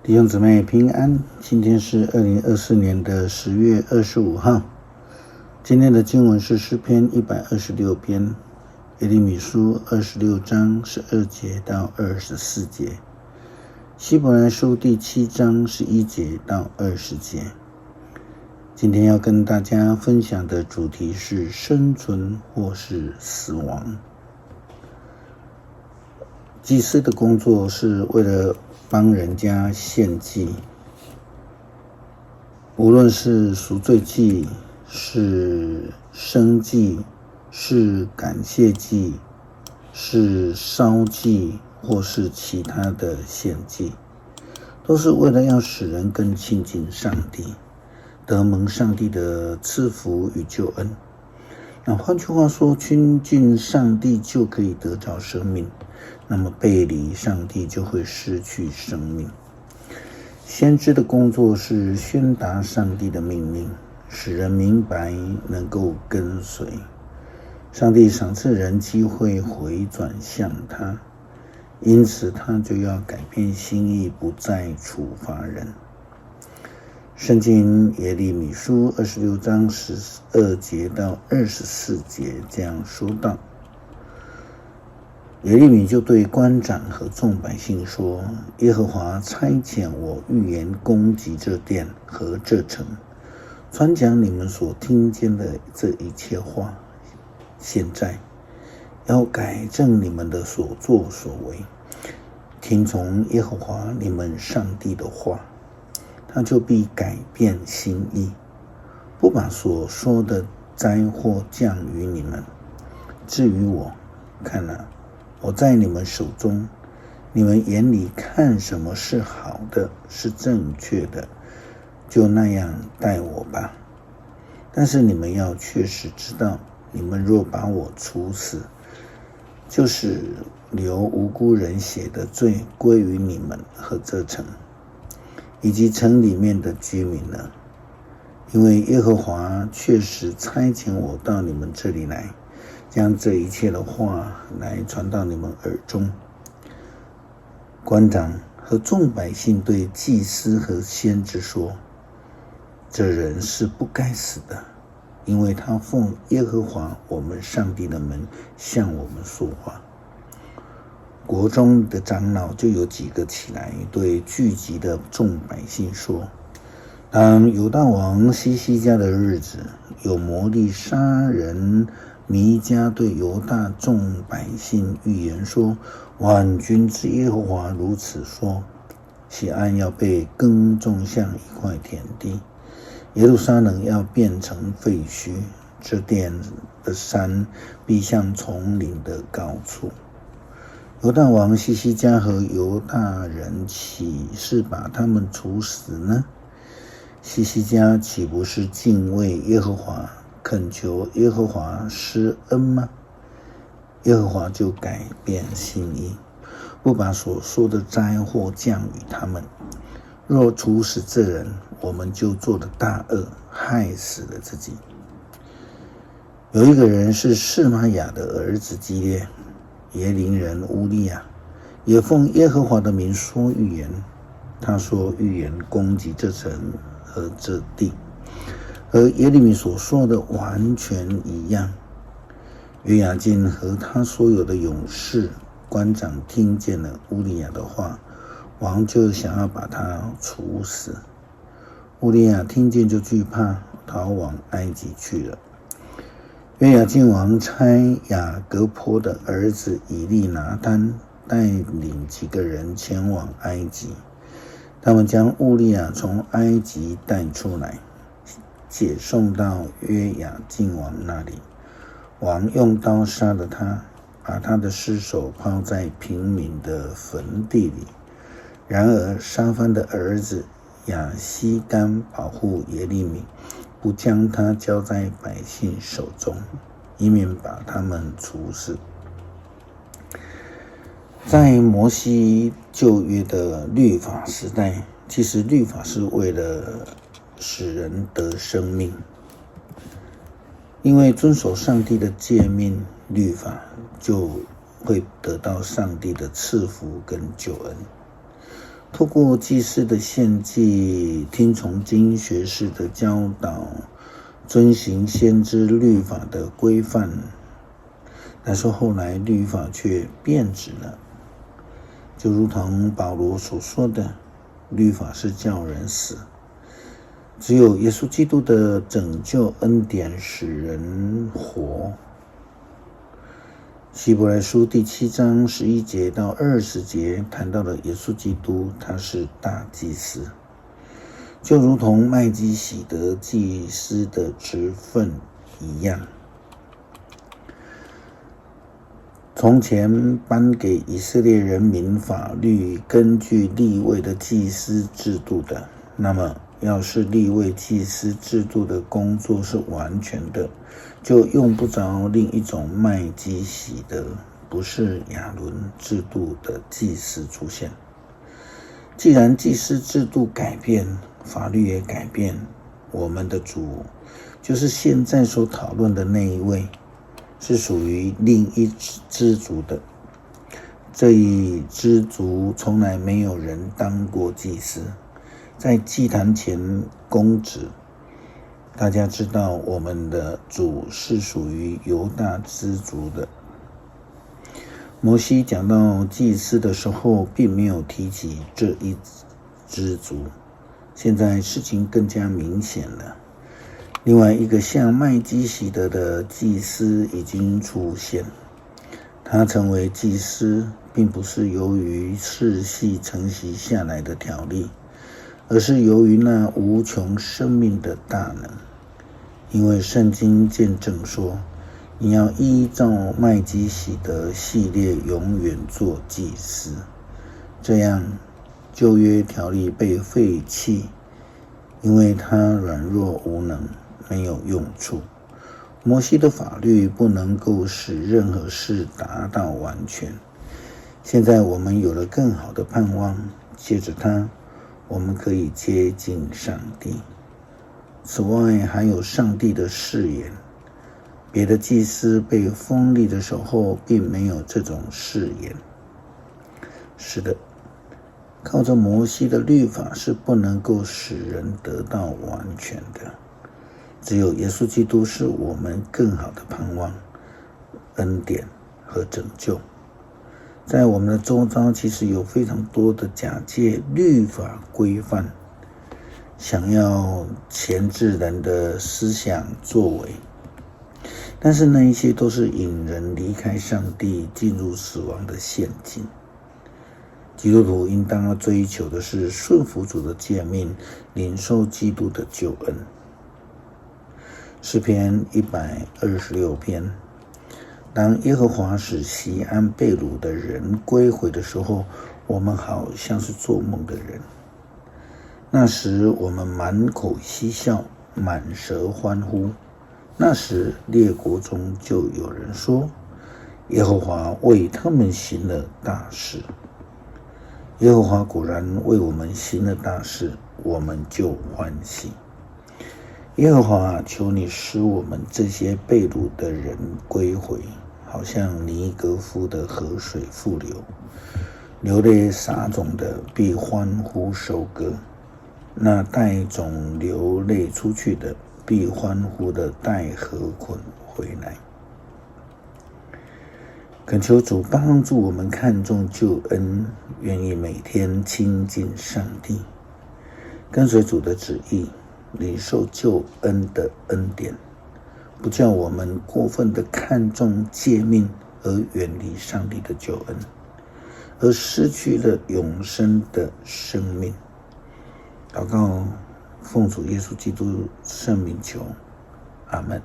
弟兄姊妹平安，今天是2024年的10月25号。今天的经文是诗篇126篇，耶利米书26章12节到24节，希伯来书第7章11节到20节。今天要跟大家分享的主题是生存或是死亡。祭司的工作是为了帮人家献祭，无论是赎罪祭、是生祭、是感谢祭、是烧祭或是其他的献祭，都是为了要使人更亲近上帝，得蒙上帝的赐福与救恩。那换句话说，亲近上帝就可以得着生命，那么背离上帝就会失去生命。先知的工作是宣达上帝的命令，使人明白能够跟随。上帝赏赐人机会回转向他，因此他就要改变心意，不再处罚人。圣经耶利米书26章12节到24节这样说道：耶利米就对官长和众百姓说，耶和华差遣我预言攻击这殿和这城，传讲你们所听见的这一切话。现在要改正你们的所作所为，听从耶和华你们上帝的话，他就必改变心意，不把所说的灾祸降于你们。至于我，看啊，我在你们手中，你们眼里看什么是好的，是正确的，就那样待我吧。但是你们要确实知道，你们若把我处死，就是流无辜人血的罪归于你们和这城，以及城里面的居民了。因为耶和华确实差遣我到你们这里来，将这一切的话来传到你们耳中。官长和众百姓对祭司和先知说，这人是不该死的，因为他奉耶和华我们上帝的门向我们说话。国中的长老就有几个起来，对聚集的众百姓说，当犹大王西西家的日子，有魔力杀人弥迦对犹大众百姓预言说，万军之耶和华如此说，西安要被耕种像一块田地，耶路撒冷要变成废墟，这殿的山必像丛林的高处。犹大王西西家和犹大人岂是把他们处死呢？西西家岂不是敬畏耶和华，恳求耶和华施恩吗？耶和华就改变心意，不把所说的灾祸降于他们。若处死这人，我们就做了大恶，害死了自己。有一个人是示玛雅的儿子基列，耶林人乌利亚也奉耶和华的名说预言。他说预言攻击这城和这地，和耶利米所说的完全一样。约雅敬和他所有的勇士官长听见了乌利亚的话，王就想要把他处死。乌利亚听见就惧怕，逃往埃及去了。约雅敬王差雅各坡的儿子以利拿单带领几个人前往埃及，他们将乌利亚从埃及带出来，解送到约雅敬王那里。王用刀杀了他，把他的尸首抛在平民的坟地里。然而沙番的儿子亚希干保护耶利米，不将他交在百姓手中，以免把他们处死。在摩西旧约的律法时代，其实律法是为了使人得生命，因为遵守上帝的诫命律法，就会得到上帝的赐福跟救恩。透过祭司的献祭，听从经学士的教导，遵行先知律法的规范，但是后来律法却变质了，就如同保罗所说的，律法是叫人死，只有耶稣基督的拯救恩典使人活。希伯来书第7章11节到20节谈到了耶稣基督，他是大祭司，就如同麦基洗德祭司的职分一样。从前颁给以色列人民法律，根据利未的祭司制度的，那么要是利未祭司制度的工作是完全的，就用不着另一种麦基洗德，不是亚伦制度的祭司出现。既然祭司制度改变，法律也改变，我们的主就是现在所讨论的那一位，是属于另一支族的。这一支族从来没有人当过祭司，在祭坛前供职。大家知道我们的主是属于犹大支族的。摩西讲到祭司的时候，并没有提及这一支族，现在事情更加明显了。另外一个像麦基洗德的祭司已经出现，他成为祭司并不是由于世系承袭下来的条例，而是由于那无穷生命的大能。因为圣经见证说，你要依照麦基洗德系列永远做祭司，这样旧约条例被废弃，因为它软弱无能，没有用处。摩西的法律不能够使任何事达到完全。现在我们有了更好的盼望，借着它，我们可以接近上帝。此外，还有上帝的誓言。别的祭司被锋利的时候，并没有这种誓言。是的，靠着摩西的律法是不能够使人得到完全的。只有耶稣基督是我们更好的盼望、恩典和拯救。在我们的周遭，其实有非常多的假借律法规范，想要钳制人的思想作为，但是那一些都是引人离开上帝，进入死亡的陷阱。基督徒应当要追求的是顺服主的诫命，领受基督的救恩。诗篇126篇，当耶和华使西安被掳的人归回的时候，我们好像是做梦的人。那时我们满口嬉笑，满舌欢呼。那时列国中就有人说，耶和华为他们行了大事。耶和华果然为我们行了大事，我们就欢喜。耶和华，求你使我们这些被掳的人归回，好像尼格夫的河水复流，流泪撒种的必欢呼收割，那带种流泪出去的必欢呼的带禾捆回来。恳求主帮助我们看重救恩，愿意每天亲近上帝，跟随主的旨意，领受救恩的恩典，不叫我们过分的看重诫命而远离上帝的救恩，而失去了永生的生命。祷告，奉主耶稣基督圣名求，阿们。